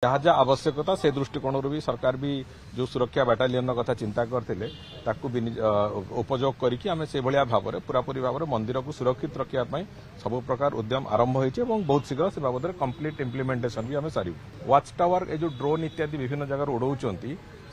जहाँ जहाँ आवश्यकता से दृष्टिकोण भी सरकार भी जो सुरक्षा बाटालियन कथा चिंता करते उपयोग करके आम से भाव में पूरापूरी भाव में मंदिर को सुरक्षित रखापी सब प्रकार उद्यम आरंभ होती बहुत शीघ्र से बाबद कंप्लीट इम्प्लीमेंटेशन भी आम सारू। वाच टावर ये जो ड्रोन इत्यादि विभिन्न जगह उड़ाऊँच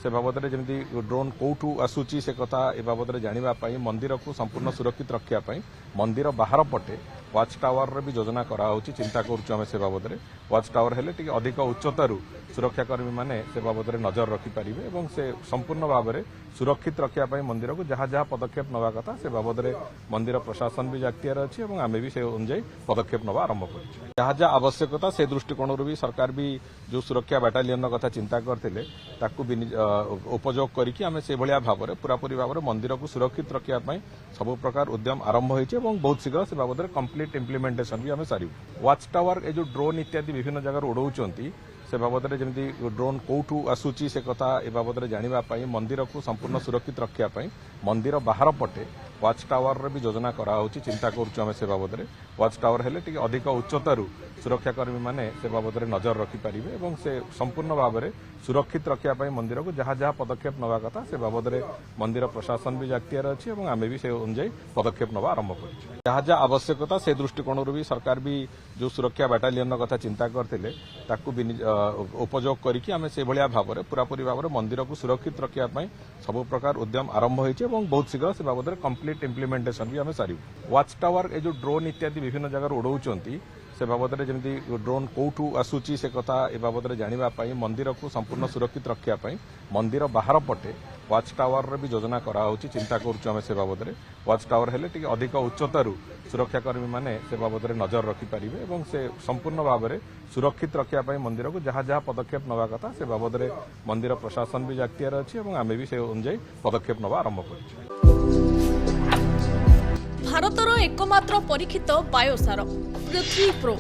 से बाबद में जमी ड्रोन कौटू आसूची से कथा ए बाबद में जानापी मंदिर को संपूर्ण सुरक्षित रखापी मंदिर बाहर पटे वाच टावर भी योजना कराऊँच चिंता करें से बाबद में वाच टावर हेले टी अधिक उच्चतारू सुरक्षाकर्मी मैंने से बाबद में नजर रखिपारे और से संपूर्ण भाव में सुरक्षित रखापी मंदिर को जहाँ जहाँ पदक्षेप नवा कथा से बाबद में मंदिर प्रशासन भी अख्तियार अच्छी और आम भी से अनुଯାयी पदक्षेप नवा आरंभ कर जहाँ जहाँ आवश्यकता से दृष्टिकोण भी सरकार भी जो सुरक्षा बाटालियन कथा चिंता करते उपयोग करके आम से भाव में पूरापूरी भाव में मंदिर को सुरक्षित रखापी सब प्रकार उद्यम आरंभ होती बहुत शीघ्र से बाबद में कंप्लीट इम्प्लीमेंटेशन भी आम सारू। वाच टावर ये जो ड्रोन इत्यादि विभिन्न जगह उड़ाऊँच से बाबद में जमी ड्रोन कौटू आसूची से कथा ए बाबद में जानापी मंदिर को संपूर्ण सुरक्षित रखापी मंदिर बाहर पटे वाच टावर भी योजना कराऊँच चिंता करें से बाबद में वाच टावर हेले टी अधिक उच्चतारू सुरक्षाकर्मी मैंने से बाबद में नजर रखिपारे और से संपूर्ण भाव में सुरक्षित रखापी मंदिर को जहाँ जहाँ पदक्षेप नवा कथा से बाबद में मंदिर प्रशासन भी अख्तियार अच्छी और आम भी से अनुଯାयी पदक्षेप नवा आरंभ कर जहाँ जहाँ आवश्यकता से दृष्टिकोण भी सरकार भी जो सुरक्षा बाटालियन कथा चिंता करते उपयोग करके आम से भाव में पूरापूरी भाव में मंदिर को सुरक्षित रखापी सब प्रकार उद्यम आरंभ होती बहुत शीघ्र से बाबद में कंप्लीट इम्प्लीमेंटेशन भी आम सारू। वाच टावर ये जो ड्रोन इत्यादि विभिन्न जगह उड़ाऊँच से बाबद में जमी ड्रोन कौटू आसूची से कथा ए बाबद में जानापी मंदिर को संपूर्ण सुरक्षित रखापी मंदिर बाहर पटे वाच टावर भी योजना कराऊँच चिंता करें से बाबद में वाच टावर हेले टी अधिक उच्चतारू सुरक्षाकर्मी मैंने से बाबद में नजर रखिपारे और से संपूर्ण भाव में सुरक्षित रखापी मंदिर को जहाँ जहाँ पदक्षेप नवा कथा से बाबद में मंदिर प्रशासन भी अख्तियार अच्छी और आम भी से अनुଯାयी पदक्षेप नवा आरंभ कर भारतर एकमात्र परीक्षित बायोसार पृथ्वी प्रो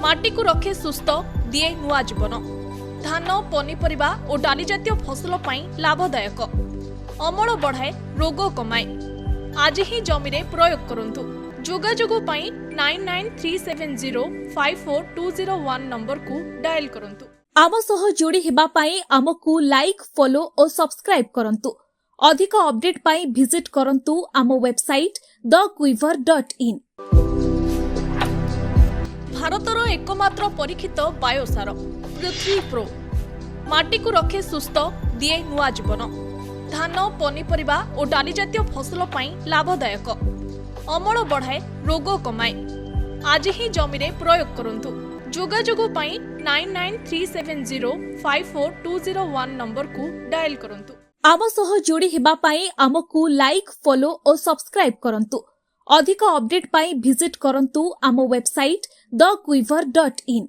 माटी को रखे सुस्थ दिए नुआ जीवन धान पनीपरिबा और डाली जातीय फसल पाई लाभदायक अमल बढ़ाए रोग कमाए आज ही जमीरे प्रयोग करंतु जोगाजोग पाई 9937054201 नंबर को डायल करंतु। आम सह जोड़ी हेबा पाई आमको लाइक फॉलो और सब्सक्राइब करंतु। अधिक अपडेट पाई विजिट करंतु आम वेबसाइट thequiver.in। भारतर एकमात्र परीक्षित बायोसार पृथ्वी प्रो माटी को रखे सुस्थ दिए नुआ जीवन धान पनीपरिबा और डाली जातीय फसल पाई लाभदायक अमल बढ़ाए रोग कमाए आज ही जमीरे प्रयोग करंतु। जोगाजोग पाई 9937054201 नंबर को डायल करंतु। आम सह जोड़ी हेबा पाई आमको लाइक फॉलो और सब्सक्राइब करंतु। अधिक अपडेट पाई विजिट करंतु आम वेबसाइट thequiver.in।